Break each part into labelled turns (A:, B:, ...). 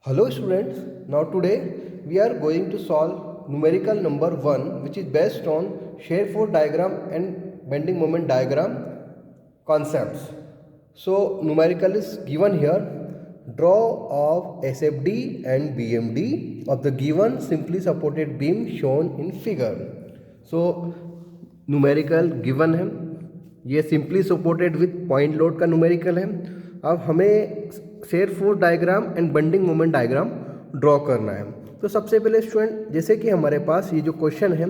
A: Hello students, now today we are going to solve numerical number 1 which is based on shear force diagram and bending moment diagram concepts. So numerical is given here, draw of SFD and BMD of the given simply supported beam shown in figure. So numerical given है, ये simply supported with point load का numerical है. अब हमें share force diagram and bending moment diagram draw करना है. तो सबसे पहले स्टूडेंट, जैसे कि हमारे पास ये जो क्वेश्चन है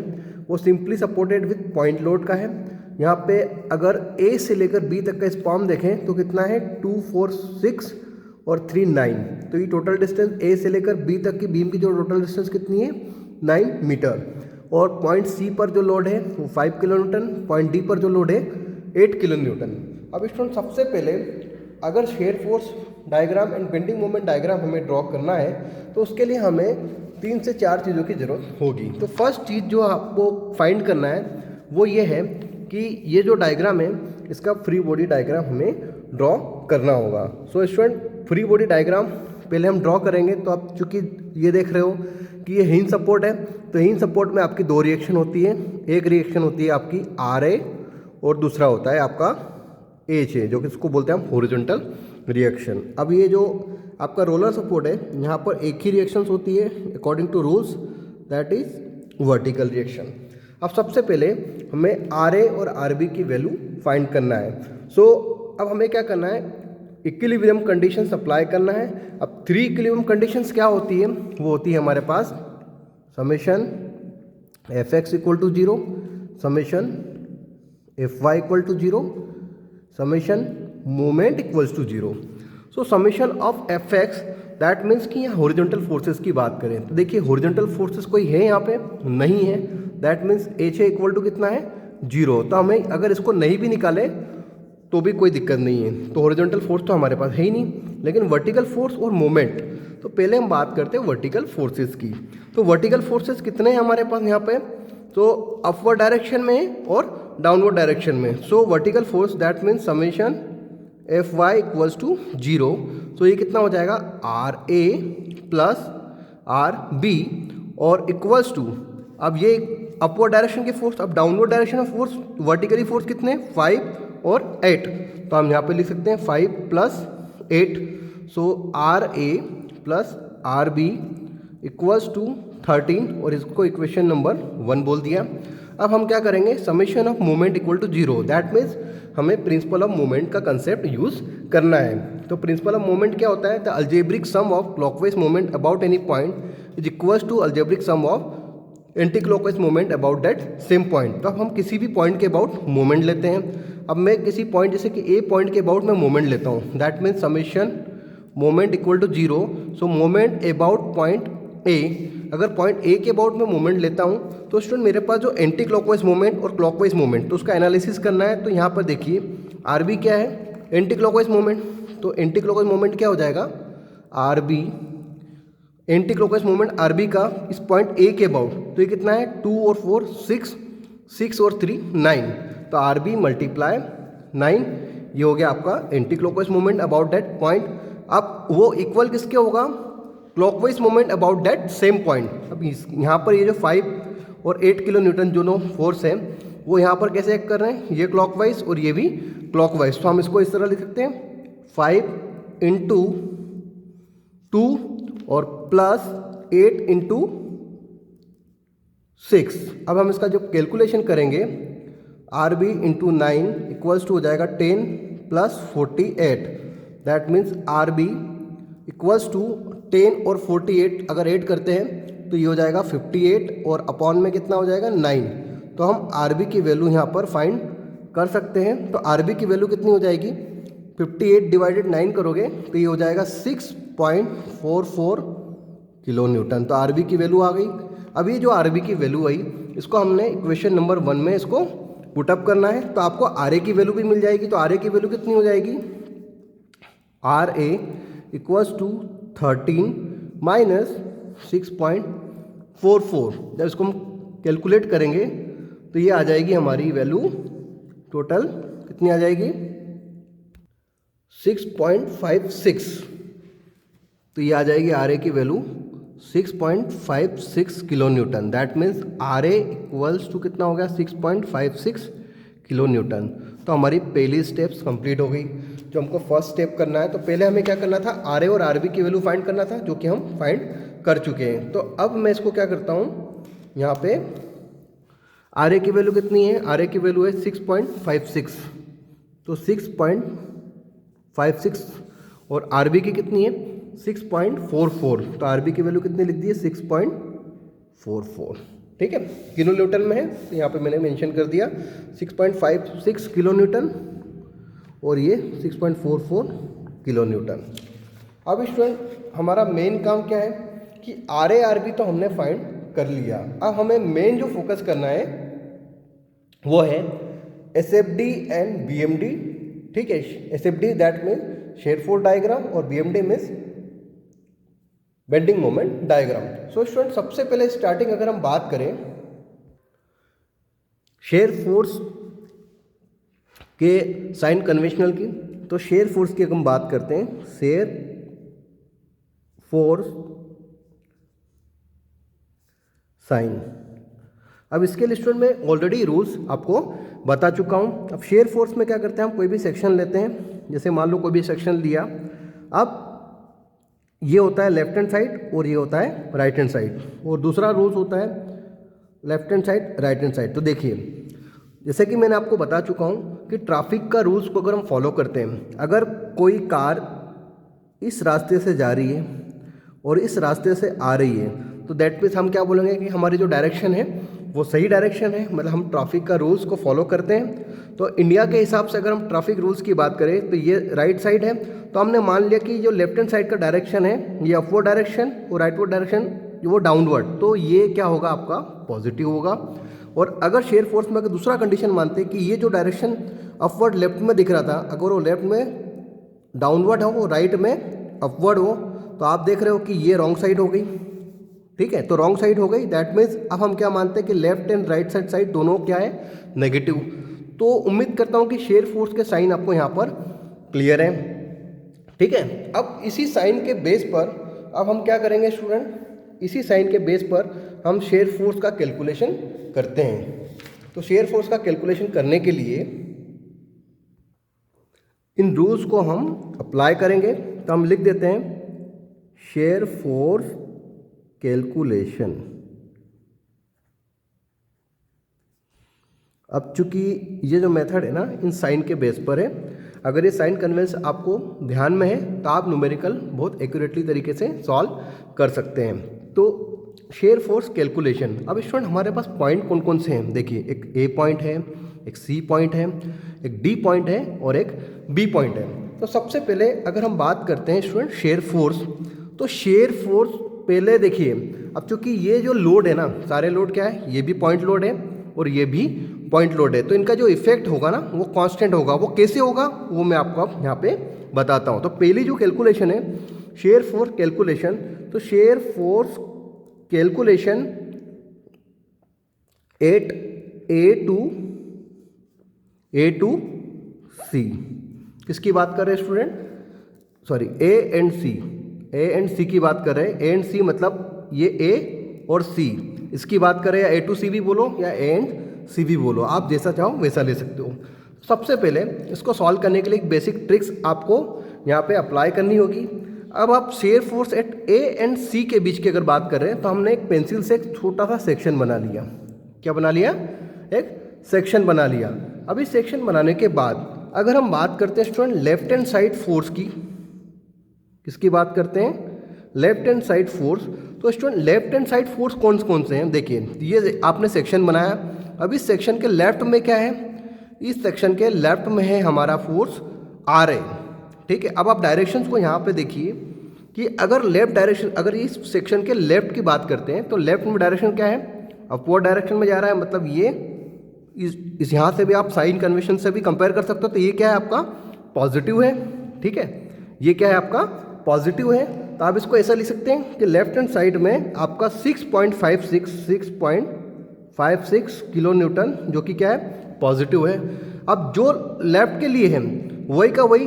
A: वो simply supported with point load का है. यहाँ पे अगर ए से लेकर बी तक का स्पैन देखें तो कितना है 2, 4, 6 और 3, 9. तो ये टोटल डिस्टेंस ए से लेकर बी तक की बीम की जो टोटल डिस्टेंस कितनी है 9 मीटर. और पॉइंट सी पर जो लोड है वो 5 किलो न्यूटन, पॉइंट डी पर जो लोड है 8 किलो न्यूटन. अब स्टूडेंट सबसे पहले अगर share force diagram and bending moment diagram हमें ड्रॉ करना है तो उसके लिए हमें 3 से 4 चीज़ों की ज़रूरत होगी. तो फर्स्ट चीज़ जो आपको फाइंड करना है वो ये है कि ये जो डायग्राम है इसका फ्री बॉडी डायग्राम हमें ड्रॉ करना होगा. So student, free body diagram पहले हम ड्रॉ करेंगे. तो आप चूँकि ये देख रहे हो कि ये हिंज सपोर्ट है, तो हिंज सपोर्ट में आपकी 2 रिएक्शन होती है. एक रिएक्शन होती है आपकी RA और दूसरा होता है आपका एच है, जो कि इसको बोलते हैं हम हॉरिजॉन्टल रिएक्शन. अब ये जो आपका रोलर सपोर्ट है यहाँ पर एक ही रिएक्शन होती है according to rules, that is vertical reaction. अब सबसे पहले हमें RA और RB की वैल्यू फाइंड करना है. सो अब हमें क्या करना है, इक्विलिब्रियम कंडीशन अप्लाई करना है. अब 3 इक्विलिब्रियम कंडीशंस क्या होती है, वो होती है हमारे पास summation Fx equal to 0, summation Fy equal to 0, summation moment equals to 0. So summation of Fx that means कि यहाँ हॉरिजॉन्टल फोर्सेस की बात करें तो देखिए हॉरिजॉन्टल फोर्सेस कोई है यहाँ पे नहीं है. That means H equal to कितना है 0. तो हमें अगर इसको नहीं भी निकाले तो भी कोई दिक्कत नहीं है. तो हॉरिजॉन्टल फोर्स तो हमारे पास है ही नहीं, लेकिन वर्टिकल फोर्स और मोमेंट. तो पहले हम बात करते हैं वर्टिकल फोर्सेस की. तो वर्टिकल फोर्सेस कितने हैं हमारे पास यहाँ पे, तो अपवर्ड डायरेक्शन में और डाउनवर्ड डायरेक्शन में. So vertical force that means summation Fy equals to 0. तो ये कितना हो जाएगा RA प्लस RB और इक्वल्स टू, अब ये अपवर्ड डायरेक्शन के फोर्स, अब downward direction of force vertically force कितने 5 और 8. तो हम यहाँ पे लिख सकते हैं 5 plus 8. So RA plus RB equals to 13 और इसको इक्वेशन नंबर 1 बोल दिया. अब हम क्या करेंगे, summation of moment equal to 0. That means हमें प्रिंसिपल ऑफ मोमेंट का कंसेप्ट यूज करना है. तो प्रिंसिपल ऑफ मोमेंट क्या होता है, the algebraic sum of clockwise moment about any point is equals to algebraic sum of anti clockwise moment about that same point. तो अब हम किसी भी पॉइंट के अबाउट मोमेंट लेते हैं. अब मैं किसी पॉइंट जैसे कि ए पॉइंट के अबाउट मैं मोमेंट लेता हूँ, that means summation moment equal to 0. So moment about point A, अगर पॉइंट ए के अबाउट में मोमेंट लेता हूँ तो स्टूडेंट मेरे पास जो एंटी क्लॉकवाइज मोमेंट और क्लॉकवाइज मोमेंट, तो उसका एनालिसिस करना है. तो यहाँ पर देखिए RB क्या है, एंटी क्लॉकवाइज मोमेंट. तो एंटी क्लॉकवाइज मोमेंट क्या हो जाएगा RB, anti clockwise moment RB का इस पॉइंट ए के अबाउट. तो ये कितना है 2 और 4 6, 6 और 3 9. तो RB मल्टीप्लाई 9, ये हो गया आपका anti clockwise moment about that point. अब वो इक्वल किसके होगा, clockwise moment about that same point. अब यहाँ पर ये जो 5 और 8 किलो न्यूटन जो फोर्स है वो यहाँ पर कैसे एक्ट कर रहे हैं, ये क्लॉकवाइज और ये भी क्लॉकवाइज. तो हम इसको इस तरह लिख सकते हैं 5 इंटू 2 और प्लस 8 इंटू 6. अब हम इसका जो कैलकुलेशन करेंगे RB इंटू 9 इक्वल्स टू हो जाएगा 10 plus 48. That means RB equals to 10 और 48 अगर ऐड करते हैं तो ये हो जाएगा 58 और अपॉन में कितना हो जाएगा 9. तो हम RB की वैल्यू यहाँ पर फाइंड कर सकते हैं. तो RB की वैल्यू कितनी हो जाएगी, 58 डिवाइडेड 9 करोगे तो ये हो जाएगा 6.44 किलो न्यूटन. तो RB की वैल्यू आ गई. अब ये जो RB की वैल्यू आई इसको हमने इक्वेशन नंबर 1 में इसको पुटअप करना है. तो आपको RA की वैल्यू भी मिल जाएगी. तो RA की वैल्यू कितनी हो जाएगी, RA इक्वल्स टू 13 माइनस 6.44. जब इसको हम कैलकुलेट करेंगे तो ये आ जाएगी हमारी वैल्यू टोटल कितनी आ जाएगी 6.56. तो ये आ जाएगी आर ए की value 6.56 kilo newton. That means R A equals to कितना हो गया 6.56 किलो न्यूटन। तो हमारी पहली स्टेप्स कंप्लीट हो गई। जो हमको फर्स्ट स्टेप करना है तो पहले हमें क्या करना था, आर ए और आर बी की वैल्यू फाइंड करना था, जो कि हम फाइंड कर चुके हैं। तो अब मैं इसको क्या करता हूँ, यहाँ पे आर ए की वैल्यू कितनी है, आर ए की वैल्यू है 6.56, तो 6.56 और आर बी की कितनी है 6.44, तो आर बी की वैल्यू कितनी लिख दी है 6.44, ठीक है, किलो न्यूटन में है। तो यहाँ पे मैंने मेंशन कर दिया 6.56 किलो न्यूटन और ये 6.44 किलो न्यूटन। अब स्टूडेंट हमारा मेन काम क्या है कि आर ए आर बी तो हमने फाइंड कर लिया। अब हमें मेन जो फोकस करना है वो है S F D and B M D, ठीक है। S F D that mean shear force diagram और B M D means bending moment diagram. So student सबसे पहले स्टार्टिंग अगर हम बात करें शेयर फोर्स के साइन कन्वेंशनल की, तो शेयर फोर्स की अगर हम बात करते हैं शेयर फोर्स साइन। अब इसके लिए स्टूडेंट मैं ऑलरेडी रूल्स आपको बता चुका हूं। अब शेयर फोर्स में क्या करते हैं, हम कोई भी सेक्शन लेते हैं, जैसे मान लो कोई भी सेक्शन लिया, अब ये होता है लेफ्ट हैंड साइड और ये होता है राइट हैंड साइड, और दूसरा रूल्स होता है left hand side right hand side. तो देखिए जैसे कि मैंने आपको बता चुका हूँ कि ट्रैफिक का रूल्स को अगर हम फॉलो करते हैं, अगर कोई कार इस रास्ते से जा रही है और इस रास्ते से आ रही है, तो दैट मीन्स हम क्या बोलेंगे कि हमारी जो डायरेक्शन है वो सही डायरेक्शन है, मतलब हम ट्रैफिक का रूल्स को फॉलो करते हैं। तो इंडिया के हिसाब से अगर हम ट्रैफिक रूल्स की बात करें तो ये राइट साइड है, तो हमने मान लिया कि जो लेफ्ट हैंड साइड का डायरेक्शन है ये अपवर्ड डायरेक्शन और राइटवर्ड डायरेक्शन वो डाउनवर्ड, तो ये क्या होगा आपका पॉजिटिव होगा। और अगर शेयर फोर्स में अगर दूसरा कंडीशन मानते हैं कि ये जो डायरेक्शन अपवर्ड लेफ्ट में दिख रहा था, अगर वो लेफ्ट में डाउनवर्ड हो, राइट में अपवर्ड हो, तो आप देख रहे हो कि ये रॉन्ग साइड हो गई, ठीक है, तो रॉन्ग साइड हो गई। दैट मीन्स अब हम क्या मानते हैं कि लेफ्ट एंड राइट साइड दोनों क्या है नेगेटिव। तो उम्मीद करता हूँ कि शेयर फोर्स के साइन आपको यहाँ पर क्लियर है, ठीक है। अब इसी साइन के बेस पर अब हम क्या करेंगे स्टूडेंट, इसी साइन के बेस पर हम शेयर फोर्स का कैलकुलेशन करते हैं। तो शेयर फोर्स का कैलकुलेशन करने के लिए इन रूल्स को हम अप्लाई करेंगे। तो हम लिख देते हैं शेयर फोर्स कैलकुलेशन। अब चूंकि ये जो मेथड है ना इन साइन के बेस पर है, अगर ये साइन कन्वेंस आपको ध्यान में है तो आप न्यूमेरिकल बहुत एक्यूरेटली तरीके से सॉल्व कर सकते हैं। तो शेयर फोर्स कैलकुलेशन, अब स्टूडेंट हमारे पास पॉइंट कौन कौन से हैं, देखिए एक ए पॉइंट है, एक सी पॉइंट है, एक डी पॉइंट है और एक बी पॉइंट है। तो सबसे पहले अगर हम बात करते हैं स्टूडेंट शेयर फोर्स, तो शेयर फोर्स पहले देखिए, अब चूंकि ये जो लोड है ना, सारे लोड क्या है, ये भी पॉइंट लोड है और ये भी पॉइंट लोड है, तो इनका जो इफेक्ट होगा ना वो कांस्टेंट होगा। वो कैसे होगा वो मैं आपको अब यहाँ पे बताता हूँ। तो पहली जो कैलकुलेशन है शेयर फोर्स कैलकुलेशन, तो shear force calculation at A to C, किसकी बात कर रहे हैं student, sorry A and C की बात कर रहे हैं। ए एंड सी मतलब ये ए और सी, इसकी बात करें, या ए टू सी भी बोलो या ए एंड सी भी बोलो, आप जैसा चाहो वैसा ले सकते हो। सबसे पहले इसको सॉल्व करने के लिए एक बेसिक ट्रिक्स आपको यहाँ पे अप्लाई करनी होगी। अब आप shear force at A and C के बीच की अगर बात कर रहे हैं तो हमने एक पेंसिल से एक छोटा सा सेक्शन बना लिया। क्या बना लिया, एक सेक्शन बना लिया। अब इस सेक्शन बनाने के बाद अगर हम बात करते हैं student left hand side force की, किसकी बात करते हैं, लेफ्ट हैंड साइड फोर्स। तो student left hand side force कौन से हैं, देखिए ये आपने सेक्शन बनाया। अब इस सेक्शन के लेफ्ट में क्या है, इस सेक्शन के लेफ्ट में है हमारा फोर्स आर है, ठीक है। अब आप डायरेक्शंस को यहाँ पे देखिए कि अगर लेफ्ट डायरेक्शन, अगर इस सेक्शन के लेफ्ट की बात करते हैं तो लेफ्ट में डायरेक्शन क्या है, अपवर्ड डायरेक्शन में जा रहा है, मतलब ये इस यहाँ से भी आप साइन कन्वेंशन से भी कंपेयर कर सकते हो, तो ये क्या है आपका पॉजिटिव है, ठीक है, ये क्या है आपका पॉजिटिव है। तो आप इसको ऐसा लिख सकते हैं कि लेफ्ट हैंड साइड में आपका 6.56 किलो न्यूटन जो कि क्या है पॉजिटिव है। अब जो लेफ्ट के लिए है वही का वही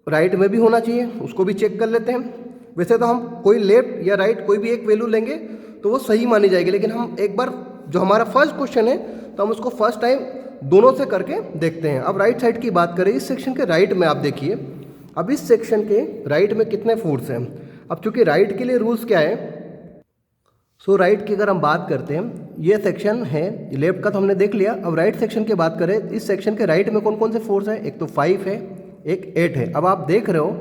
A: राइट में भी होना चाहिए, उसको भी चेक कर लेते हैं। वैसे तो हम कोई लेफ्ट या राइट कोई भी एक वैल्यू लेंगे तो वो सही मानी जाएगी, लेकिन हम एक बार जो हमारा फर्स्ट क्वेश्चन है तो हम उसको फर्स्ट टाइम दोनों से करके देखते हैं। अब राइट साइड की बात करें, इस सेक्शन के राइट में आप देखिए, अब इस सेक्शन के राइट में कितने फोर्स हैं। अब चूंकि राइट के लिए रूल्स क्या है, सो राइट की अगर हम बात करते हैं, ये सेक्शन है, लेफ्ट का तो हमने देख लिया। अब राइट सेक्शन की बात करें, इस सेक्शन के राइट में कौन कौन से फोर्स है, एक तो 5 है, एक 8 है। अब आप देख रहे हो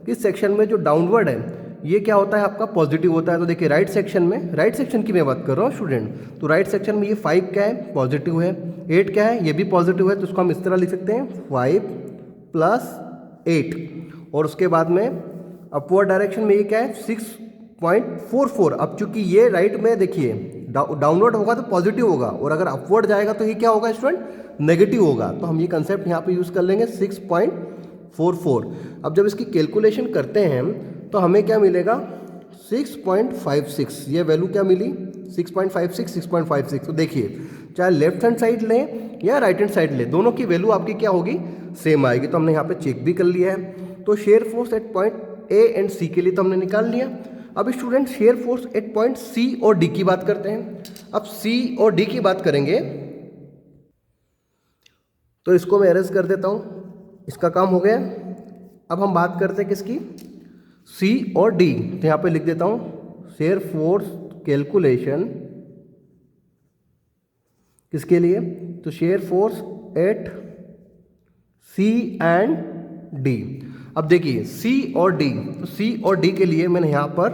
A: कि इस सेक्शन में जो डाउनवर्ड है ये क्या होता है आपका, पॉजिटिव होता है। तो देखिए राइट सेक्शन में, राइट सेक्शन की मैं बात कर रहा हूँ स्टूडेंट, तो राइट सेक्शन में ये 5 क्या है, पॉजिटिव है, 8 क्या है, ये भी पॉजिटिव है। तो इसको हम इस तरह लिख सकते हैं 5 + 8, और उसके बाद में अपवर्ड डायरेक्शन में ये क्या है 6.44। अब चूंकि ये राइट में देखिए डाउनवर्ड होगा तो पॉजिटिव होगा, और अगर अपवर्ड जाएगा तो ये क्या होगा स्टूडेंट, नेगेटिव होगा। तो हम ये कंसेप्ट यहाँ पे यूज़ कर लेंगे 6.44। अब जब इसकी कैलकुलेशन करते हैं तो हमें क्या मिलेगा 6.56, ये वैल्यू क्या मिली 6.56। तो देखिए चाहे लेफ्ट हैंड साइड लें या राइट हैंड साइड लें, दोनों की वैल्यू आपकी क्या होगी, सेम आएगी। तो हमने यहाँ पे चेक भी कर लिया है। तो shear force at point A and C के लिए तो हमने निकाल लिया। अब student shear force at point C और डी की बात करते हैं। अब सी और डी की बात करेंगे तो इसको मैं अरेंज कर देता हूँ, इसका काम हो गया। अब हम बात करते हैं किसकी, सी और डी। तो यहाँ पे लिख देता हूँ शेयर फोर्स कैलकुलेशन किसके लिए, तो shear force at C and D. अब देखिए सी और डी, तो सी और डी के लिए मैंने यहाँ पर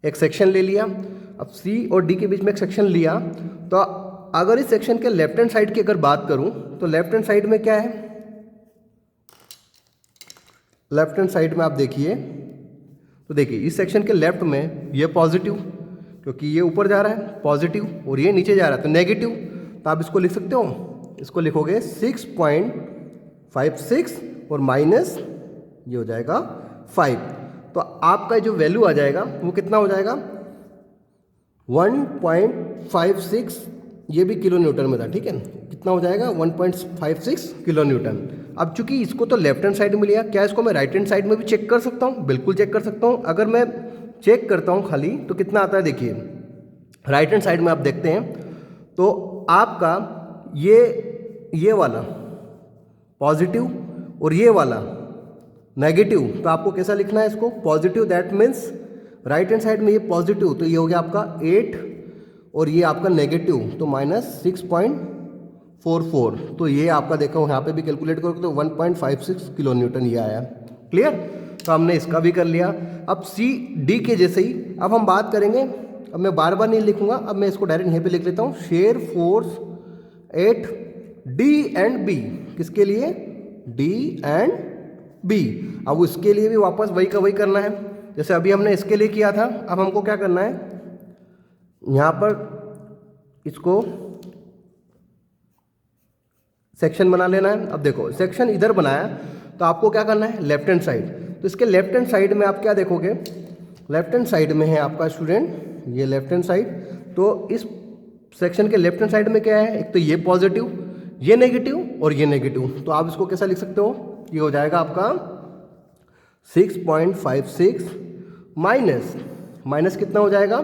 A: एक सेक्शन ले लिया। अब सी और डी के बीच में एक सेक्शन लिया, तो अगर इस सेक्शन के लेफ्ट हैंड साइड की अगर बात करूं तो लेफ्ट हैंड साइड में क्या है, लेफ्ट हैंड साइड में आप देखिए, तो देखिए इस सेक्शन के लेफ्ट में ये पॉजिटिव, क्योंकि ये ऊपर जा रहा है पॉजिटिव, और ये नीचे जा रहा है तो नेगेटिव। तो आप इसको लिख सकते हो, इसको लिखोगे 6.56 और माइनस ये हो जाएगा 5। तो आपका जो वैल्यू आ जाएगा वो कितना हो जाएगा 1.56, ये भी किलो न्यूटन में था, ठीक है, कितना हो जाएगा 1.56 किलो न्यूटन। अब चूंकि इसको तो लेफ्ट हैंड साइड में लिया, क्या इसको मैं राइट हैंड साइड में भी चेक कर सकता हूँ, बिल्कुल चेक कर सकता हूँ। अगर मैं चेक करता हूँ खाली तो कितना आता है, देखिए राइट हैंड साइड में आप देखते हैं तो आपका ये वाला पॉजिटिव और ये वाला नेगेटिव, तो आपको कैसा लिखना है इसको, positive, that means right hand side में ये पॉजिटिव, तो ये हो गया आपका 8 और ये आपका नेगेटिव, तो -6.44। तो ये आपका देखो यहाँ पे भी कैलकुलेट करोगे तो 1.56 किलो न्यूटन ये आया। क्लियर, तो हमने इसका भी कर लिया। अब सी डी के जैसे ही अब हम बात करेंगे, अब मैं बार बार नहीं लिखूंगा, अब मैं इसको डायरेक्ट यहीं पे लिख लेता हूँ, shear force at D and B, किसके लिए, डी एंड बी। अब उसके लिए भी वापस वही का वही करना है जैसे अभी हमने इसके लिए किया था। अब हमको क्या करना है, यहाँ पर इसको सेक्शन बना लेना है। अब देखो सेक्शन इधर बनाया तो आपको क्या करना है, लेफ्ट हैंड साइड, तो इसके लेफ्ट हैंड साइड में आप क्या देखोगे, लेफ्ट हैंड साइड में है आपका स्टूडेंट ये लेफ्ट हैंड साइड। तो इस सेक्शन के लेफ्ट हैंड साइड में क्या है, एक तो ये पॉजिटिव, ये नेगेटिव और ये नेगेटिव। तो आप इसको कैसा लिख सकते हो, ये हो जाएगा आपका 6.56 माइनस कितना हो जाएगा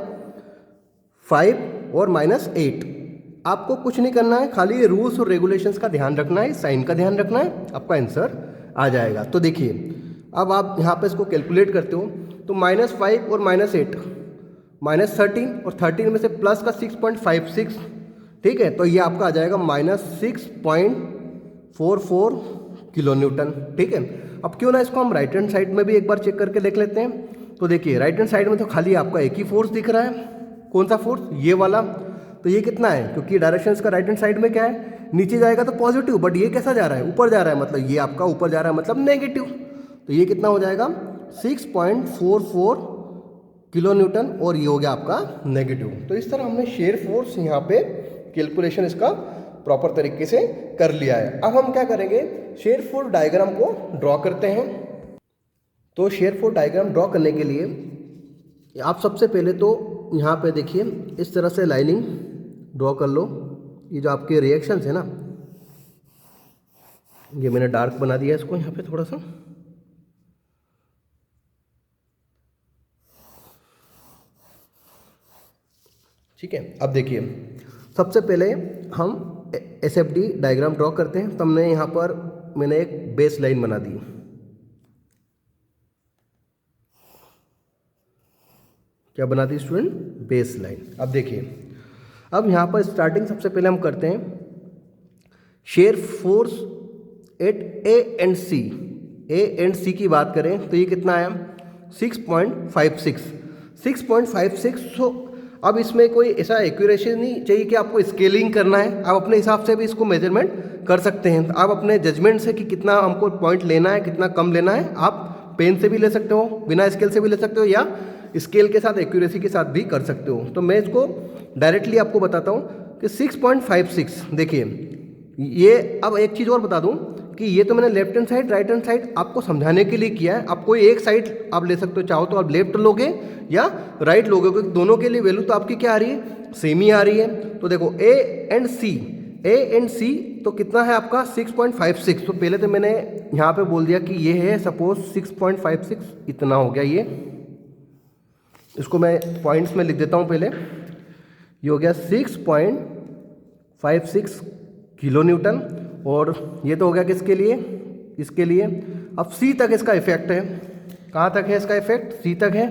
A: 5 और -8। आपको कुछ नहीं करना है, खाली ये रूल्स और रेगुलेशंस का ध्यान रखना है, साइन का ध्यान रखना है, आपका आंसर आ जाएगा। तो देखिए अब आप यहाँ पे इसको कैलकुलेट करते हो तो -5 और -8 -13 और 13 में से प्लस का 6.56, ठीक है, तो ये आपका आ जाएगा -6.44 किलो न्यूटन। ठीक है, अब क्यों ना इसको हम राइट हैंड साइड में भी एक बार चेक करके देख लेते हैं। तो देखिए राइट हैंड साइड में तो खाली आपका एक ही फोर्स दिख रहा है, कौन सा फोर्स, ये वाला। तो ये कितना है, क्योंकि डायरेक्शन इसका राइट हैंड साइड में क्या है, नीचे जाएगा तो पॉजिटिव, बट ये कैसा जा रहा है, ऊपर जा रहा है, मतलब ये आपका ऊपर जा रहा है मतलब नेगेटिव। तो ये कितना हो जाएगा 6.44 किलो न्यूटन और ये हो गया आपका नेगेटिव। तो इस तरह हमने शेयर फोर्स यहाँ पे कैलकुलेशन इसका प्रॉपर तरीके से कर लिया है। अब हम क्या करेंगे, शेयर फोर्स डायग्राम को ड्रॉ करते हैं। तो शेयर फोर्स डायग्राम ड्रॉ करने के लिए आप सबसे पहले तो यहाँ पे देखिए इस तरह से लाइनिंग ड्रॉ कर लो। ये जो आपके रिएक्शंस है ना, ये मैंने डार्क बना दिया इसको यहाँ पे थोड़ा सा। ठीक है, अब देखिए सबसे पहले हम SFD डायग्राम ड्रॉ करते हैं। तो हमने यहाँ पर मैंने एक बेस लाइन बना दी। क्या बना दी स्टूडेंट? Base line. अब देखिए, अब यहाँ पर स्टार्टिंग सबसे पहले हम करते हैं shear force at A and C. A and C की बात करें तो ये कितना आया? 6.56। 6.56। सो अब इसमें कोई ऐसा एक्यूरेसी नहीं चाहिए कि आपको स्केलिंग करना है, आप अपने हिसाब से भी इसको मेजरमेंट कर सकते हैं। आप अपने जजमेंट से कि कितना हमको पॉइंट लेना है, कितना कम लेना है, आप पेन से भी ले सकते हो, बिना स्केल से भी ले सकते हो, या स्केल के साथ एक्यूरेसी के साथ भी कर सकते हो। तो मैं इसको डायरेक्टली आपको बताता हूँ कि 6.56। देखिए ये, अब एक चीज़ और बता दूं कि ये तो मैंने left hand side right hand side आपको समझाने के लिए किया है। आप कोई एक साइड आप ले सकते हो, चाहो तो आप लेफ्ट लोगे या राइट लोगे, क्योंकि दोनों के लिए वैल्यू तो आपकी क्या आ रही है? सेम ही आ रही है। तो देखो ए एंड सी तो कितना है आपका? 6.56। तो पहले तो मैंने यहाँ पे बोल दिया कि ये है सपोज 6.56, इतना हो गया। ये इसको मैं पॉइंट्स में लिख देता हूँ पहले। ये हो गया 6.56 किलो न्यूटन, और ये तो हो गया किसके लिए? इसके लिए। अब सी तक इसका इफेक्ट है। कहाँ तक है इसका इफेक्ट? सी तक है,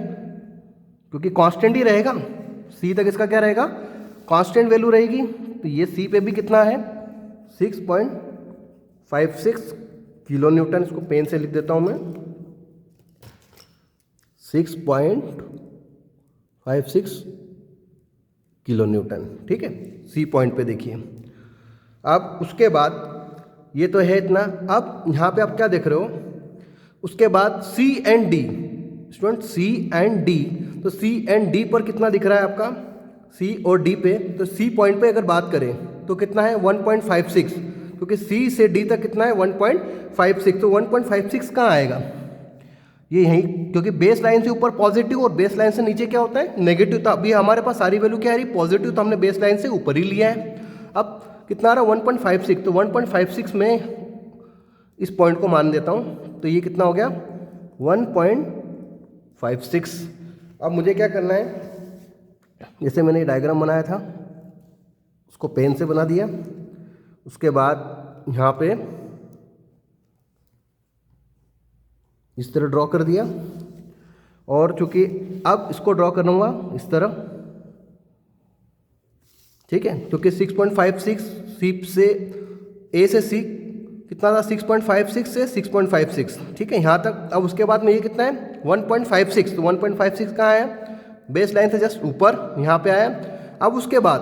A: क्योंकि कांस्टेंट ही रहेगा। सी तक इसका क्या रहेगा? कांस्टेंट वैल्यू रहेगी। तो ये सी पे भी कितना है? 6.56 किलो न्यूटन। इसको पेन से लिख देता हूँ मैं, 6.56 किलो न्यूटन। ठीक है, सी पॉइंट पे देखिए। अब उसके बाद ये तो है इतना। अब यहाँ पे आप क्या देख रहे हो? उसके बाद C and D. Student C and D, तो सी एंड डी पर कितना दिख रहा है आपका? सी और डी पे, तो सी पॉइंट पे अगर बात करें तो कितना है? 1.56, क्योंकि सी से डी तक कितना है? 1.56। तो 1.56 कहाँ आएगा? ये यहीं, क्योंकि बेस लाइन से ऊपर पॉजिटिव और बेस लाइन से नीचे क्या होता है? नेगेटिव। तो अभी हमारे पास सारी वैल्यू क्या आ रही? पॉजिटिव। तो हमने बेस लाइन से ऊपर ही लिया है। अब कितना आ रहा? 1.56। तो 1.56 में इस पॉइंट को मान देता हूँ, तो ये कितना हो गया? 1.56। अब मुझे क्या करना है? जैसे मैंने डायग्राम बनाया था उसको पेन से बना दिया। उसके बाद यहाँ पे इस तरह ड्रॉ कर दिया, और चूंकि अब इसको ड्रॉ करूँगा इस तरह, ठीक है, क्योंकि 6.56 सी से ए से सी कितना था? 6.56 से 6.56, ठीक है, यहाँ तक। अब उसके बाद में ये कितना है? 1.56। तो 1.56 कहाँ आया? बेस लाइन से जस्ट ऊपर यहाँ पे आया। अब उसके बाद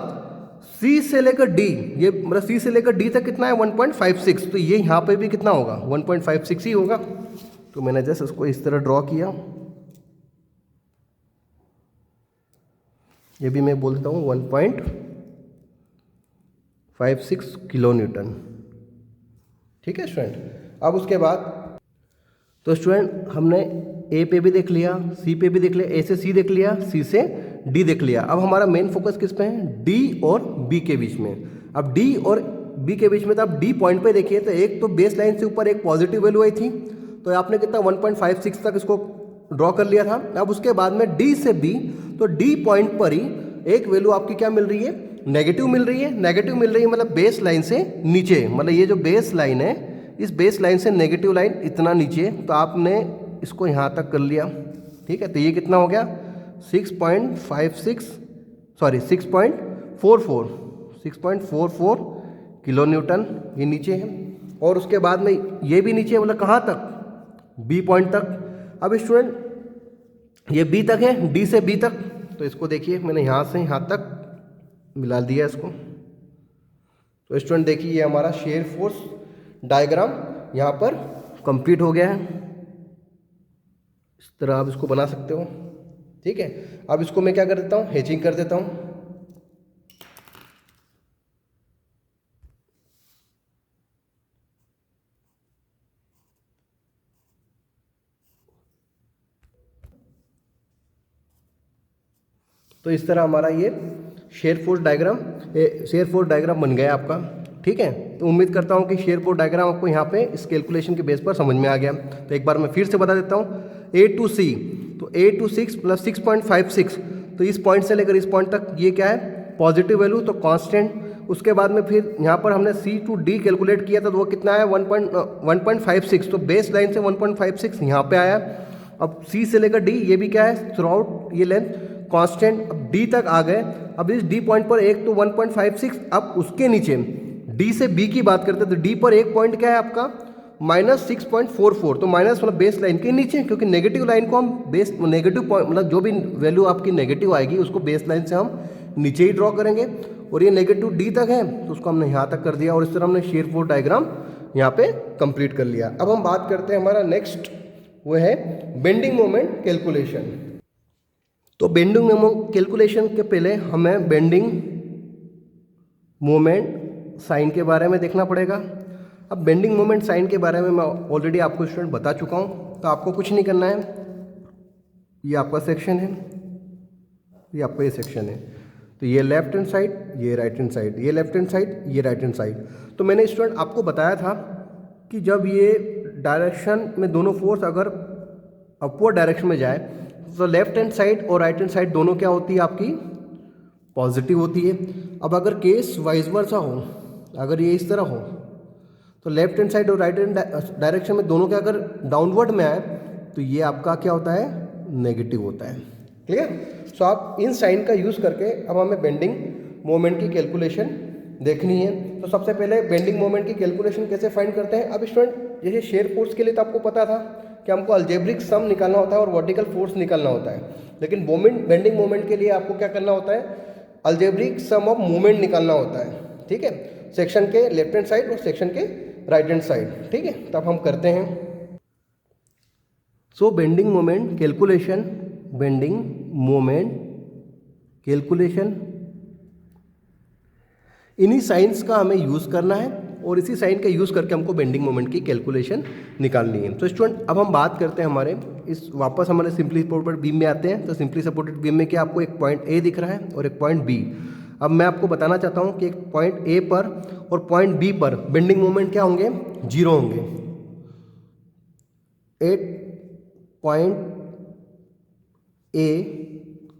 A: सी से लेकर डी, ये मतलब सी से लेकर डी तक कितना है? 1.56। तो ये यहाँ पे भी कितना होगा? 1.56 ही होगा। तो मैंने जस्ट इसको इस तरह ड्रॉ किया। ये भी मैं बोल देता हूँ 1.56 किलो न्यूटन। ठीक है स्टूडेंट। अब उसके बाद तो स्टूडेंट हमने ए पे भी देख लिया, सी पे भी देख लिया, ए से सी देख लिया, सी से डी देख लिया। अब हमारा मेन फोकस किस पे है? डी और बी के बीच में। अब डी और बी के बीच में, तो अब डी पॉइंट पे देखिए, तो एक तो बेस लाइन से ऊपर एक पॉजिटिव वैल्यू आई थी, तो आपने कितना 1.56 तक इसको ड्रॉ कर लिया था। अब उसके बाद में डी से बी, तो डी पॉइंट पर ही एक वैल्यू आपकी क्या मिल रही है? नेगेटिव मिल रही है। नेगेटिव मिल रही है मतलब बेस लाइन से नीचे, मतलब ये जो बेस लाइन है, इस बेस लाइन से नेगेटिव लाइन इतना नीचे, तो आपने इसको यहाँ तक कर लिया। ठीक है, तो ये कितना हो गया? 6.44 किलो न्यूटन, ये नीचे है। और उसके बाद में ये भी नीचे, मतलब कहाँ तक? बी पॉइंट तक। अब स्टूडेंट ये बी तक है, डी से बी तक, तो इसको देखिए मैंने यहाँ से यहाँ तक मिला दिया इसको। तो स्टूडेंट देखिए ये हमारा शेयर फोर्स डायग्राम यहाँ पर कंप्लीट हो गया है। इस तरह आप इसको बना सकते हो। ठीक है, अब इसको मैं क्या कर देता हूँ? हेचिंग कर देता हूँ। तो इस तरह हमारा ये शेयर फोर्स डायग्राम बन गया आपका। ठीक है, तो उम्मीद करता हूँ कि शेयर फोर्स डायग्राम आपको यहाँ पे इस कैलकुलेशन के बेस पर समझ में आ गया। तो एक बार मैं फिर से बता देता हूँ। A to C, तो A to 6 प्लस 6.56, तो इस पॉइंट से लेकर इस पॉइंट तक ये क्या है? पॉजिटिव वैल्यू, तो कांस्टेंट। उसके बाद में फिर यहाँ पर हमने C to D कैलकुलेट किया था, तो वो कितना है 1.56, तो बेस लाइन से 1.56 यहाँ पे आया। अब C से लेकर D ये भी क्या है, थ्रू आउट ये लेंथ कांस्टेंट। अब D तक आ गए, अब इस D पॉइंट पर एक तो 1.56, अब उसके नीचे D से B की बात करते हैं तो D पर एक पॉइंट क्या है आपका -6.44, तो माइनस मतलब बेस लाइन के नीचे, क्योंकि नेगेटिव लाइन को हम बेस नेगेटिव पॉइंट मतलब जो भी वैल्यू आपकी नेगेटिव आएगी उसको बेस लाइन से हम नीचे ही ड्रॉ करेंगे। और ये नेगेटिव D तक है तो उसको हमने यहाँ तक कर दिया, और इस तरह हमने शेयर फोर्स डायग्राम यहाँ पे कंप्लीट कर लिया। अब हम बात करते हैं, हमारा नेक्स्ट वो है बेंडिंग मोमेंट कैलकुलेशन। तो बेंडिंग मोमेंट कैलकुलेशन के पहले हमें बेंडिंग मोमेंट साइन के बारे में देखना पड़ेगा। अब बेंडिंग मोमेंट साइन के बारे में मैं ऑलरेडी आपको स्टूडेंट बता चुका हूँ, तो आपको कुछ नहीं करना है। ये आपका सेक्शन है, ये आपका ये सेक्शन है, तो ये लेफ्ट हैंड साइड, ये राइट हैंड साइड, ये लेफ्ट हैंड साइड, ये राइट हैंड साइड। तो मैंने स्टूडेंट आपको बताया था कि जब ये डायरेक्शन में दोनों फोर्स अगर अपवर्ड डायरेक्शन में जाए तो लेफ्ट हैंड साइड और राइट हैंड साइड दोनों क्या होती है आपकी, पॉजिटिव होती है। अब अगर केस वाइस वर्सा हो, अगर ये इस तरह हो, तो लेफ्ट हैंड साइड और राइट हैंड डायरेक्शन में दोनों के अगर डाउनवर्ड में आए तो ये आपका क्या होता है, नेगेटिव होता है। क्लियर? सो आप इन साइन का यूज़ करके अब हमें बेंडिंग मोमेंट की कैलकुलेशन देखनी है। तो सबसे पहले बेंडिंग मोमेंट की कैलकुलेशन कैसे फाइंड करते हैं। अब स्टूडेंट जैसे शेयर फोर्स के लिए तो आपको पता था कि हमको अलजेब्रिक सम निकालना होता है और वर्टिकल फोर्स निकालना होता है, लेकिन बेंडिंग मोमेंट के लिए आपको क्या करना होता है, अलजेब्रिक सम ऑफ मोमेंट निकालना होता है। ठीक है, सेक्शन के लेफ्ट हैंड साइड और सेक्शन के राइट हैंड साइड। ठीक है, तब हम करते हैं। So bending moment calculation, bending moment calculation, इन्हीं साइंस का हमें यूज़ करना है और इसी साइन का यूज़ करके हमको बेंडिंग मोमेंट की कैलकुलेशन निकालनी है। तो स्टूडेंट अब हम बात करते हैं हमारे इस वापस हमारे सिंपली सपोर्टेड बीम में आते हैं। तो सिंपली सपोर्टेड बीम में क्या आपको एक पॉइंट ए दिख रहा है और एक पॉइंट बी। अब मैं आपको बताना चाहता हूँ कि एक पॉइंट ए पर और पॉइंट बी पर बेंडिंग मोमेंट क्या होंगे, जीरो होंगे। At point A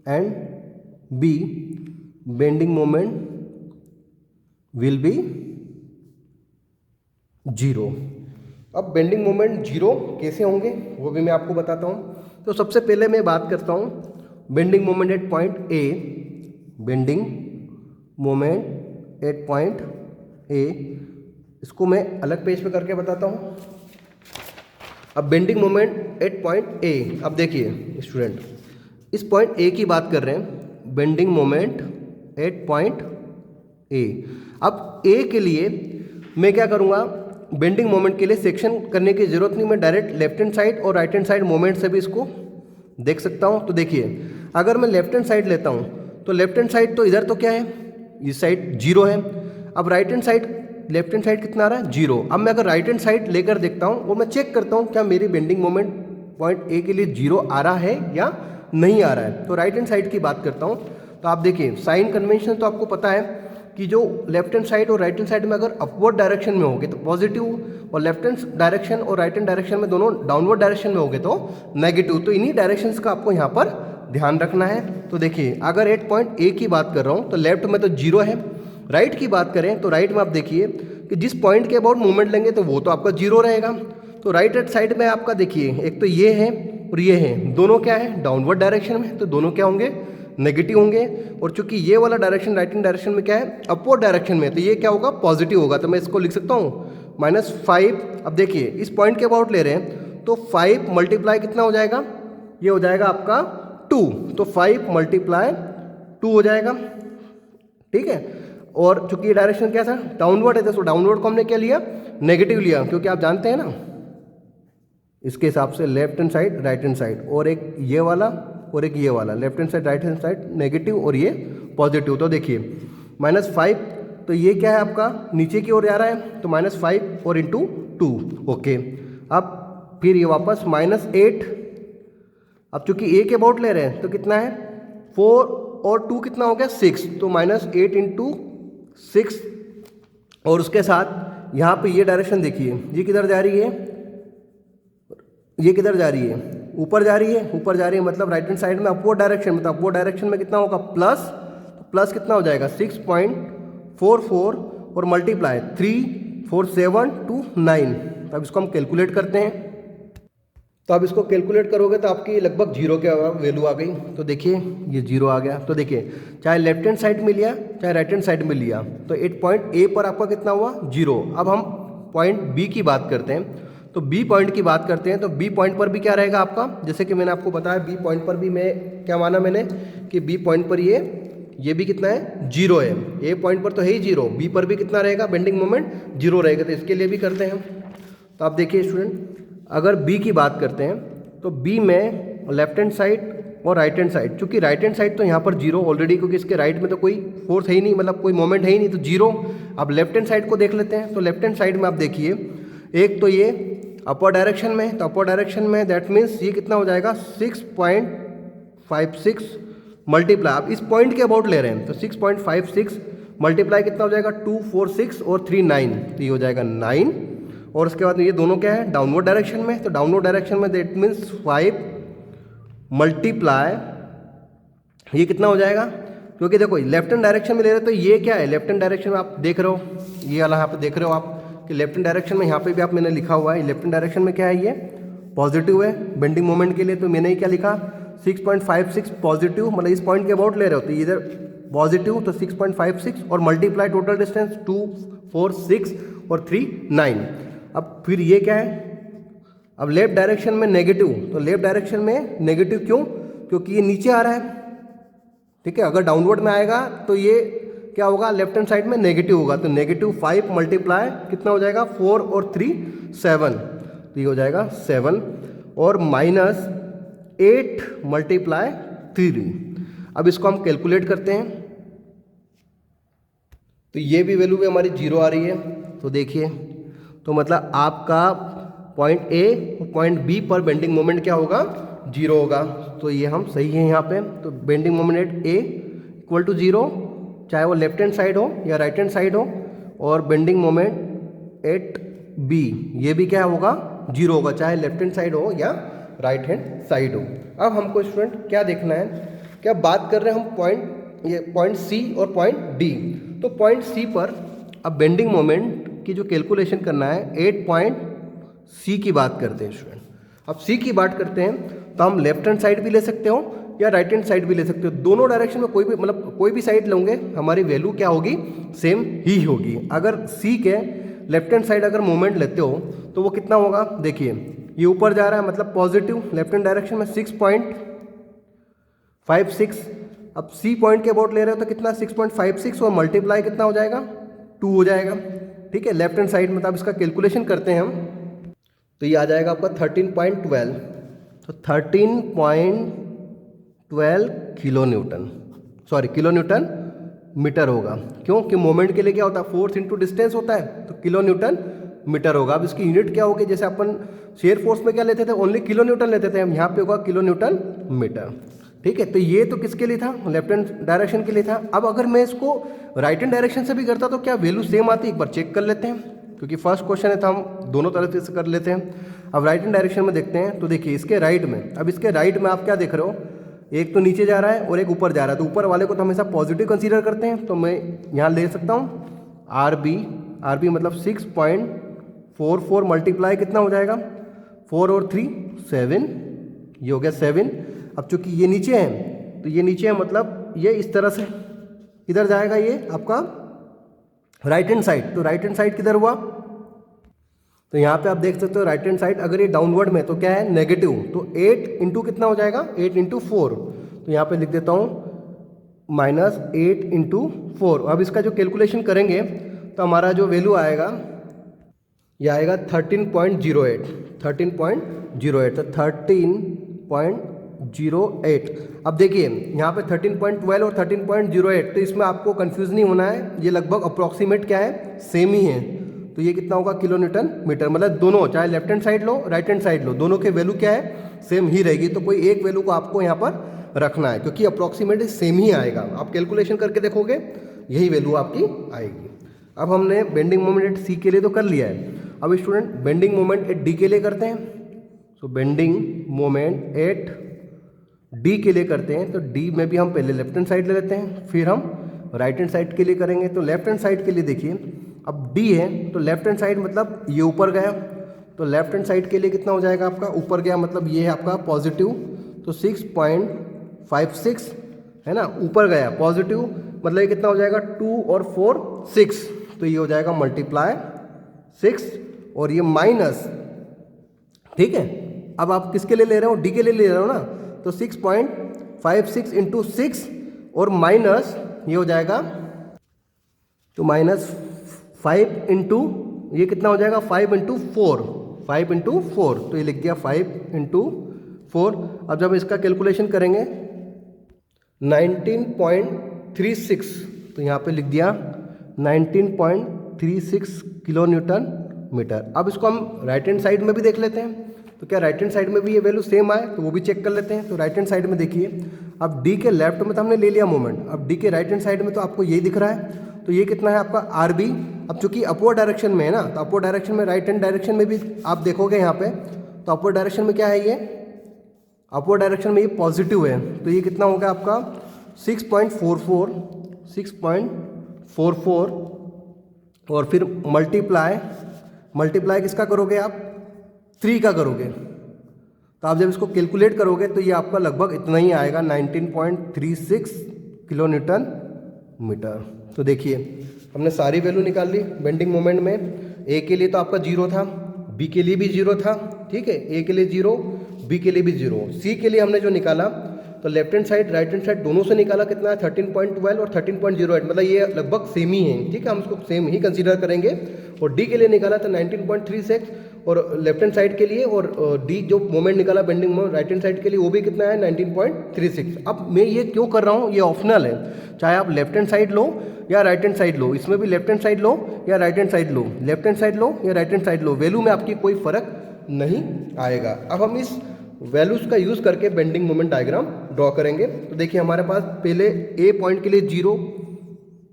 A: and B bending moment will be zero. अब बेंडिंग मोमेंट जीरो कैसे होंगे वो भी मैं आपको बताता हूँ। तो सबसे पहले मैं बात करता हूँ बेंडिंग मोमेंट एट पॉइंट ए, बेंडिंग मोमेंट एट पॉइंट ए, इसको मैं अलग पेज पे करके बताता हूँ। अब बेंडिंग मोमेंट एट पॉइंट ए, अब देखिए स्टूडेंट इस पॉइंट ए की बात कर रहे हैं, बेंडिंग मोमेंट एट पॉइंट ए। अब ए के लिए मैं क्या करूँगा, बेंडिंग मोमेंट के लिए सेक्शन करने की जरूरत नहीं, मैं डायरेक्ट लेफ्ट हैंड साइड और राइट हैंड साइड मोमेंट से भी इसको देख सकता हूँ। तो देखिए अगर मैं लेफ्ट हैंड साइड लेता हूँ तो लेफ्ट हैंड साइड तो इधर तो क्या है, इस साइड जीरो है। अब right hand side, left hand side कितना आ रहा है, जीरो। अब मैं अगर राइट हैंड साइड लेकर देखता हूँ और मैं चेक करता हूँ क्या मेरी बेंडिंग मोमेंट पॉइंट ए के लिए जीरो आ रहा है या नहीं आ रहा है। तो राइट हैंड साइड की बात करता हूँ, तो आप देखिए साइन कन्वेंशन तो आपको पता है कि जो लेफ्ट हैंड साइड और राइट हैंड साइड में अगर अपवर्ड डायरेक्शन में होगे तो पॉजिटिव, और लेफ्ट हैंड डायरेक्शन और राइट हैंड डायरेक्शन में दोनों डाउनवर्ड डायरेक्शन में होगे तो नेगेटिव। तो इन्हीं डायरेक्शंस का आपको यहाँ पर ध्यान रखना है। तो देखिए अगर एट पॉइंट ए की बात कर रहा हूँ तो लेफ्ट में तो जीरो है, राइट की बात करें तो राइट में आप देखिए कि जिस पॉइंट के अबाउट मूवमेंट लेंगे तो वो तो आपका जीरो रहेगा। तो राइट हैंड साइड में आपका देखिए एक तो ये है और ये है, दोनों क्या है, डाउनवर्ड डायरेक्शन में, तो दोनों क्या होंगे, नेगेटिव होंगे। और चूंकि ये वाला डायरेक्शन राइट हैंड डायरेक्शन में क्या है, अपवर्ड डायरेक्शन में, तो ये क्या होगा, पॉजिटिव होगा। तो मैं इसको लिख सकता हूँ -5। अब देखिए इस पॉइंट के अबाउट ले रहे हैं तो 5 मल्टीप्लाई कितना हो जाएगा, ये हो जाएगा आपका 2, तो 5 मल्टीप्लाई 2 हो जाएगा। ठीक है, और चूंकि ये डायरेक्शन क्या था, डाउनवर्ड है, तो डाउनवर्ड को हमने क्या लिया, नेगेटिव लिया, क्योंकि आप जानते हैं ना इसके हिसाब से left hand side right hand side, और एक ये वाला और एक ये वाला, left hand side right hand side negative और ये पॉजिटिव। तो देखिए -5, तो ये क्या है आपका नीचे की ओर जा रहा है, तो -5 और इंटू 2। ओके, अब फिर ये वापस -8। अब चूंकि ए के अबाउट ले रहे हैं तो कितना है, 4 और 2 कितना हो गया, 6, तो -8 इंटू 6। और उसके साथ यहाँ पे ये डायरेक्शन देखिए, ये किधर जा रही है, ये किधर जा रही है, ऊपर जा रही है, ऊपर जा रही है, मतलब राइट हैंड साइड में अपवर्ड डायरेक्शन में, तो अपवर्ड डायरेक्शन में कितना होगा, प्लस कितना हो जाएगा 6.44 और मल्टीप्लाई 34729। तो अब इसको हम कैलकुलेट करते हैं। तो अब इसको कैलकुलेट करोगे तो आपकी लगभग जीरो के वैल्यू आ गई। तो देखिए ये जीरो आ गया। तो देखिए चाहे लेफ्ट हैंड साइड में लिया चाहे राइट हैंड साइड में लिया तो 8 पॉइंट ए पर आपका कितना हुआ जीरो। अब हम पॉइंट बी की बात करते हैं। तो बी पॉइंट की बात करते हैं तो बी पॉइंट पर भी क्या रहेगा आपका, जैसे कि मैंने आपको बताया बी पॉइंट पर भी मैं क्या माना मैंने कि बी पॉइंट पर ये भी कितना है जीरो है। ए पॉइंट पर तो है ही जीरो, बी पर भी कितना रहेगा बेंडिंग मोमेंट जीरो रहेगा। तो इसके लिए भी करते हैं। तो आप देखिए स्टूडेंट अगर बी की बात करते हैं तो बी में लेफ्ट हैंड साइड और राइट हैंड साइड, चूंकि राइट हैंड साइड तो यहाँ पर जीरो ऑलरेडी क्योंकि इसके राइट में तो कोई फोर्स है ही नहीं, मतलब कोई मोमेंट है ही नहीं तो जीरो। अब लेफ्ट हैंड साइड को देख लेते हैं। तो लेफ्ट हैंड साइड में आप देखिए एक तो ये अपर डायरेक्शन में, तो अपर डायरेक्शन में दैट मीन्स ये कितना हो जाएगा 6.56 मल्टीप्लाई, आप इस पॉइंट के अबाउट ले रहे हैं तो 6.56 मल्टीप्लाई कितना हो जाएगा 246 और 39, तो ये हो जाएगा 9। और उसके बाद ये दोनों क्या है डाउनवर्ड डायरेक्शन में, तो डाउनवर्ड डायरेक्शन में दैट मीन्स 5 मल्टीप्लाई ये कितना हो जाएगा, क्योंकि देखो लेफ्ट हैंड डायरेक्शन में ले रहे हैं तो ये क्या है लेफ्ट हैंड डायरेक्शन में आप देख रहे हो, ये वाला यहाँ पे देख रहे हो आप कि लेफ्ट हैंड डायरेक्शन में यहाँ पे भी आप मैंने लिखा हुआ है लेफ्ट हैंड डायरेक्शन में क्या है ये पॉजिटिव है बेंडिंग मोमेंट के लिए। तो मैंने ही क्या लिखा 6.56 पॉजिटिव, मतलब इस पॉइंट के अबाउट ले रहे हो तो इधर पॉजिटिव तो 6.56 और मल्टीप्लाई टोटल डिस्टेंस 246 और 39। अब फिर ये क्या है, अब लेफ्ट डायरेक्शन में नेगेटिव, तो लेफ्ट डायरेक्शन में नेगेटिव क्यों, क्योंकि ये नीचे आ रहा है, ठीक है। अगर डाउनवर्ड में आएगा तो ये क्या होगा लेफ्ट हैंड साइड में नेगेटिव होगा, तो नेगेटिव 5 मल्टीप्लाई कितना हो जाएगा 4 और 3 7, तो ये हो जाएगा 7 और माइनस 8 मल्टीप्लाई 3। अब इसको हम कैलकुलेट करते हैं तो ये भी वैल्यू भी हमारी जीरो आ रही है। तो देखिए तो मतलब आपका पॉइंट ए और पॉइंट बी पर बेंडिंग मोमेंट क्या होगा जीरो होगा। तो ये हम सही है यहाँ पे। तो bending moment at A equal to zero, चाहे वो लेफ्ट हैंड साइड हो या राइट हैंड साइड हो, और बेंडिंग मोमेंट एट बी ये भी क्या होगा जीरो होगा, चाहे लेफ्ट हैंड साइड हो या राइट हैंड साइड हो। अब हमको स्टूडेंट क्या देखना है, क्या बात कर रहे हैं हम पॉइंट सी और पॉइंट डी। तो पॉइंट सी पर अब बेंडिंग मोमेंट की जो कैलकुलेशन करना है 8 पॉइंट सी की बात करते हैं स्टूडेंट। अब सी की बात करते हैं तो हम लेफ्ट हैंड साइड भी ले सकते हो या राइट हैंड साइड भी ले सकते हो, दोनों डायरेक्शन में कोई भी मतलब कोई भी साइड लोगे हमारी वैल्यू क्या होगी सेम ही होगी। अगर सी के लेफ्ट हैंड साइड अगर मोमेंट लेते हो तो वो कितना होगा, देखिए ये ऊपर जा रहा है मतलब पॉजिटिव लेफ्ट हैंड डायरेक्शन में 6.56। अब सी पॉइंट के अबाउट ले रहे हो तो कितना 6.56 और मल्टीप्लाई कितना हो जाएगा 2 हो जाएगा, ठीक है लेफ्ट हैंड साइड में। तब इसका कैलकुलेशन करते हैं हम तो ये आ जाएगा आपका 13.12, तो 13.12 kilo newton, sorry kilo newton meter होगा। क्यों कि मोमेंट के लिए क्या होता है फोर्स इंटू डिस्टेंस होता है, तो किलो न्यूटन मीटर होगा। अब इसकी यूनिट क्या होगी, जैसे अपन शेयर फोर्स में क्या लेते थे ओनली किलो न्यूटन लेते थे, हम यहाँ पे होगा किलो न्यूटन मीटर, ठीक है। तो ये तो किसके लिए था लेफ्ट हैंड डायरेक्शन के लिए था। अब अगर मैं इसको राइट हैंड डायरेक्शन से भी करता तो क्या वैल्यू सेम आती, एक बार चेक कर लेते हैं, क्योंकि फर्स्ट क्वेश्चन है तो हम दोनों तरफ से कर लेते हैं। अब राइट हैंड डायरेक्शन में देखते हैं तो देखिए इसके राइट में, अब इसके राइट में आप क्या देख रहे हो, एक तो नीचे जा रहा है और एक ऊपर जा रहा है, तो ऊपर वाले को तो हमेशा पॉजिटिव कंसीडर करते हैं। तो मैं यहाँ ले सकता हूँ आर बी मतलब 6.44 मल्टीप्लाई कितना हो जाएगा 4 और 3 7, ये हो गया 7। अब चूंकि ये नीचे है तो ये नीचे है मतलब ये इस तरह से किधर जाएगा, ये आपका राइट हैंड साइड। तो राइट हैंड साइड किधर हुआ, तो यहाँ पे आप देख सकते हो राइट हैंड साइड अगर ये डाउनवर्ड में तो क्या है नेगेटिव, तो 8 इंटू कितना हो जाएगा 8 इंटू 4, तो यहाँ पे लिख देता हूँ माइनस 8 इंटू 4। अब इसका जो कैलकुलेशन करेंगे तो हमारा जो वैल्यू आएगा ये आएगा 13.08, तो 13.08। अब देखिए यहाँ पे 13.12 और 13.08, तो इसमें आपको कंफ्यूज नहीं होना है, ये लगभग अप्रॉक्सीमेट क्या है सेम ही है। तो ये कितना होगा किलो न्यूटन मीटर, मतलब दोनों चाहे लेफ्ट हैंड साइड लो राइट हैंड साइड लो दोनों के वैल्यू क्या है सेम ही रहेगी। तो कोई एक वैल्यू को आपको यहाँ पर रखना है क्योंकि अप्रॉक्सीमेटली सेम ही आएगा, आप कैलकुलेशन करके देखोगे यही वैल्यू आपकी आएगी। अब हमने बेंडिंग मोमेंट एट सी के लिए तो कर लिया है, अब student bending moment at D के लिए करते हैं। तो बेंडिंग मोमेंट एट डी के लिए करते हैं, तो डी में भी हम पहले लेफ्ट हैंड साइड ले लेते हैं, फिर हम राइट हैंड साइड के लिए करेंगे। तो लेफ्ट हैंड साइड के लिए देखिए, अब D है तो लेफ्ट हैंड साइड मतलब ये ऊपर गया, तो लेफ्ट हैंड साइड के लिए कितना हो जाएगा आपका, ऊपर गया मतलब ये है आपका पॉजिटिव, तो 6.56 है ना, ऊपर गया पॉजिटिव मतलब ये कितना हो जाएगा 2 और 4 6, तो ये हो जाएगा मल्टीप्लाई 6 और ये माइनस, ठीक है। अब आप किसके लिए ले रहे हो, डी के लिए ले रहे हो ना, तो 6.56 इंटू 6 और माइनस ये हो जाएगा, तो -5 इंटू ये कितना हो जाएगा 5 इंटू 4, 5 इंटू 4, तो ये लिख दिया 5 इंटू 4। अब जब इसका कैलकुलेशन करेंगे 19.36, तो यहाँ पे लिख दिया 19.36 किलो न्यूटन मीटर। अब इसको हम राइट हैंड साइड में भी देख लेते हैं, तो क्या राइट हैंड साइड में भी ये वैल्यू सेम आए, तो वो भी चेक कर लेते हैं। तो राइट हैंड साइड में देखिए, अब डी के लेफ्ट में तो हमने ले लिया मोमेंट, अब डी के राइट हैंड साइड में तो आपको यही दिख रहा है, तो ये कितना है आपका आर बी। अब चूंकि अपवर्ड डायरेक्शन में है ना, तो अपवर्ड डायरेक्शन में राइट हैंड डायरेक्शन में भी आप देखोगे यहाँ पे, तो अपवर्ड डायरेक्शन में क्या है, ये अपवर्ड डायरेक्शन में ये पॉजिटिव है, तो ये कितना होगा आपका 6.44 और फिर मल्टीप्लाई किसका करोगे आप, 3 का करोगे, तो आप जब इसको कैलकुलेट करोगे तो ये आपका लगभग इतना ही आएगा 19.36 किलो न्यूटन मीटर। तो देखिए हमने सारी वैल्यू निकाल ली बेंडिंग मोमेंट में। ए के लिए तो आपका 0 था, बी के लिए भी 0 था, ठीक है, ए के लिए 0, बी के लिए भी 0, सी के लिए हमने जो निकाला तो left hand side right hand side दोनों से निकाला कितना है 13.12 और 13.08, मतलब ये लगभग सेम ही है, ठीक है, हम उसको सेम ही कंसीडर करेंगे। और डी के लिए निकाला था 19.36 और लेफ्ट हैंड साइड के लिए, और डी जो मोमेंट निकाला bending moment right hand side के लिए वो भी कितना है 19.36। अब मैं ये क्यों कर रहा हूँ, ये ऑप्शनल है, चाहे आप लेफ्ट हैंड साइड लो या राइट हैंड साइड लो, इसमें भी लेफ्ट हैंड साइड लो या राइट हैंड साइड लो, लेफ्ट हैंड साइड लो या राइट हैंड साइड लो, वैल्यू में आपकी कोई फर्क नहीं आएगा। अब हम इस वैल्यूज का यूज करके बेंडिंग मोमेंट डायग्राम ड्रॉ करेंगे। तो देखिए हमारे पास पहले ए पॉइंट के लिए 0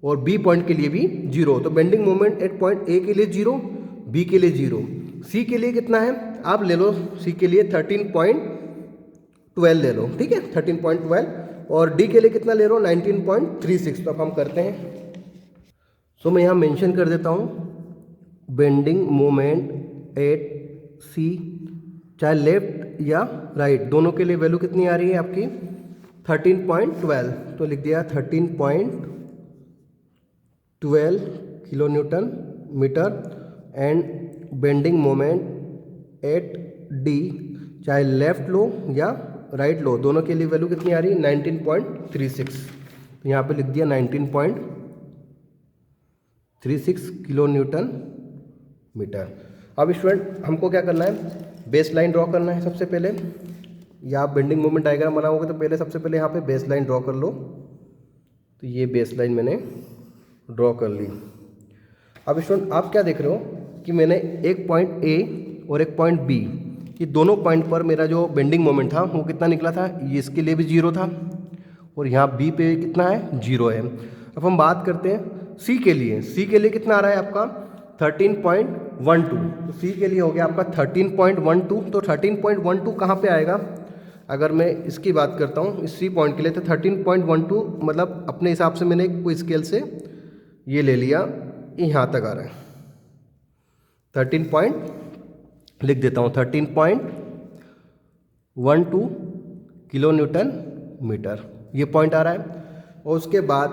A: और बी पॉइंट के लिए भी 0, तो बेंडिंग मोमेंट एट पॉइंट ए के लिए 0, बी के लिए 0, सी के लिए कितना है आप ले लो, सी के लिए 13.12 ले लो, ठीक है 13.12, और डी के लिए कितना ले लो 19.36। तो अब हम करते हैं, सो मैं यहाँ मेंशन कर देता हूँ बेंडिंग मोमेंट एट सी, चाहे लेफ्ट या राइट दोनों के लिए वैल्यू कितनी आ रही है आपकी 13.12, तो लिख दिया 13.12 kilo newton meter. And bending moment at D, चाहे लेफ्ट लो या राइट लो दोनों के लिए वैल्यू कितनी आ रही है 19.36, तो यहाँ पे लिख दिया 19.36 किलो न्यूटन मीटर। अब स्टूडेंट हमको क्या करना है, बेस लाइन ड्रॉ करना है सबसे पहले, या आप बेंडिंग मोमेंट डायग्राम बनाओगे तो पहले सबसे पहले यहाँ पे बेस लाइन ड्रॉ कर लो। तो ये बेस लाइन मैंने ड्रॉ कर ली। अब स्टूडेंट आप क्या देख रहे हो कि मैंने एक पॉइंट ए और एक पॉइंट बी, ये दोनों पॉइंट पर मेरा जो बेंडिंग मोमेंट था वो कितना निकला था, ये इसके लिए भी 0 था और यहाँ बी पे कितना है 0 है। अब हम बात करते हैं सी के लिए, सी के लिए कितना आ रहा है आपका 13.12, तो सी के लिए हो गया आपका 13.12, तो 13.12 कहाँ पे आएगा, अगर मैं इसकी बात करता हूँ इस सी पॉइंट के लिए तो 13.12 मतलब अपने हिसाब से मैंने कोई स्केल से ये ले लिया, यहाँ तक आ रहा है 13 लिख देता हूँ 13.12 किलो न्यूटन मीटर, ये पॉइंट आ रहा है। और उसके बाद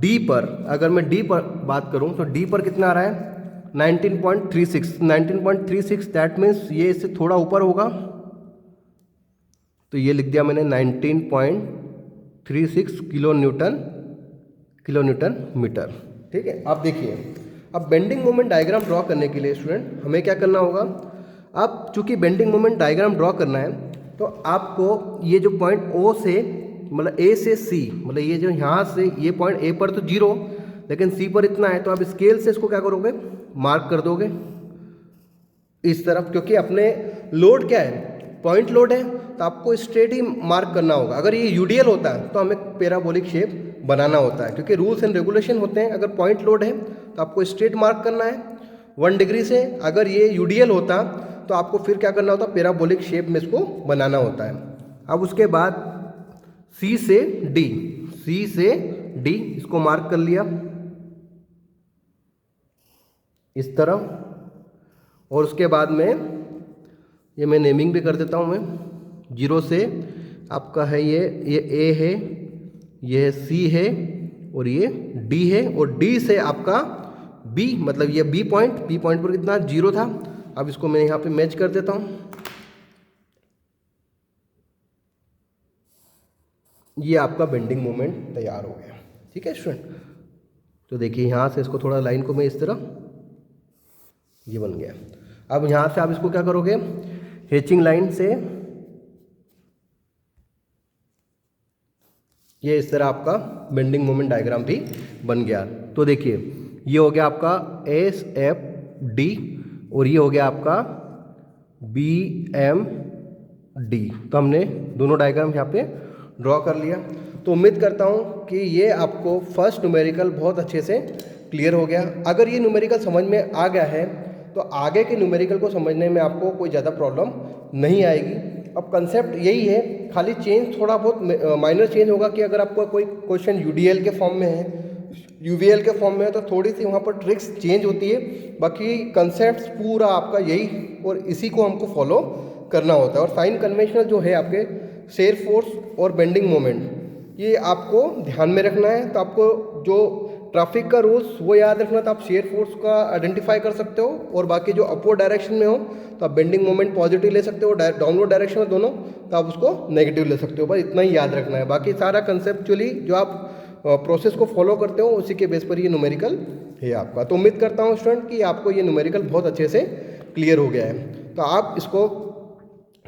A: डी पर, अगर मैं डी पर बात करूँ तो डी पर कितना आ रहा है 19.36 दैट मीन्स ये इससे थोड़ा ऊपर होगा, तो ये लिख दिया मैंने 19.36 किलो न्यूटन मीटर, ठीक है। आप देखिए अब बेंडिंग मोमेंट डायग्राम ड्रॉ करने के लिए स्टूडेंट हमें क्या करना होगा, अब चूंकि बेंडिंग मोमेंट डायग्राम ड्रॉ करना है तो आपको ये जो पॉइंट ओ से मतलब ए से सी, मतलब ये जो यहाँ से ये पॉइंट ए पर तो 0 लेकिन सी पर इतना है, तो आप स्केल से इसको क्या करोगे मार्क कर दोगे इस तरफ, क्योंकि अपने लोड क्या है पॉइंट लोड है तो आपको स्ट्रेट ही मार्क करना होगा। अगर ये यूडीएल होता है तो हमें पैराबोलिक शेप बनाना होता है, क्योंकि रूल्स एंड रेगुलेशन होते हैं। अगर पॉइंट लोड है तो आपको स्ट्रेट मार्क करना है 1 डिग्री से, अगर ये यूडीएल होता तो आपको फिर क्या करना होता पैराबोलिक शेप में इसको बनाना होता है। अब उसके बाद सी से डी, इसको मार्क कर लिया इस तरह। और उसके बाद में ये मैं नेमिंग भी कर देता हूँ मैं, 0 से आपका है ये ए है, ये सी है और ये डी है, और डी से आपका बी, मतलब ये बी पॉइंट पर कितना 0 था। अब इसको मैं यहाँ पे मैच कर देता हूँ। ये आपका बेंडिंग मोमेंट तैयार हो गया। ठीक है स्टूडेंट, तो देखिए यहाँ से इसको थोड़ा लाइन को मैं इस तरह, ये बन गया। अब यहाँ से आप इसको क्या करोगे, हेचिंग लाइन से ये इस तरह आपका बेंडिंग मोमेंट डायग्राम भी बन गया। तो देखिए ये हो गया आपका एस एफ डी और ये हो गया आपका बी एम डी। तो हमने दोनों डायग्राम यहाँ पे ड्रॉ कर लिया। तो उम्मीद करता हूँ कि ये आपको फर्स्ट न्यूमेरिकल बहुत अच्छे से क्लियर हो गया। अगर ये न्यूमेरिकल समझ में आ गया है तो आगे के न्यूमेरिकल को समझने में आपको कोई ज़्यादा प्रॉब्लम नहीं आएगी। अब कंसेप्ट यही है, खाली चेंज थोड़ा बहुत माइनर चेंज होगा कि अगर आपको कोई क्वेश्चन यूडीएल के फॉर्म में है, यूवीएल के फॉर्म में है, तो थोड़ी सी वहाँ पर ट्रिक्स चेंज होती है। बाकी कंसेप्ट पूरा आपका यही और इसी को हमको फॉलो करना होता है। और साइन कन्वेंशनल जो है आपके शेयर फोर्स और बेंडिंग मोमेंट, ये आपको ध्यान में रखना है। तो आपको जो ट्रैफिक का रूल्स वो याद रखना, तो आप शेयर फोर्स का आइडेंटिफाई कर सकते हो। और बाकी जो अपवर्ड डायरेक्शन में हो तो आप बेंडिंग मोमेंट पॉजिटिव ले सकते हो, डाउनवर्ड डायरेक्शन में दोनों तो आप उसको नेगेटिव ले सकते हो। बस इतना ही याद रखना है। बाकी सारा कंसेप्चुअली जो आप प्रोसेस को फॉलो करते हो उसी के बेस पर ये न्यूमेरिकल है आपका। तो उम्मीद करता हूँ स्टूडेंट कि आपको ये न्यूमेरिकल बहुत अच्छे से क्लियर हो गया है। तो आप इसको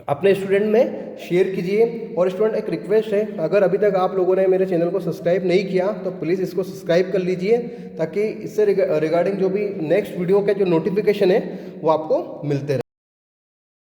A: अपने स्टूडेंट में शेयर कीजिए। और स्टूडेंट एक रिक्वेस्ट है, अगर अभी तक आप लोगों ने मेरे चैनल को सब्सक्राइब नहीं किया तो प्लीज़ इसको सब्सक्राइब कर लीजिए, ताकि इससे रिगार्डिंग जो भी नेक्स्ट वीडियो का जो नोटिफिकेशन है वो आपको मिलते रहे।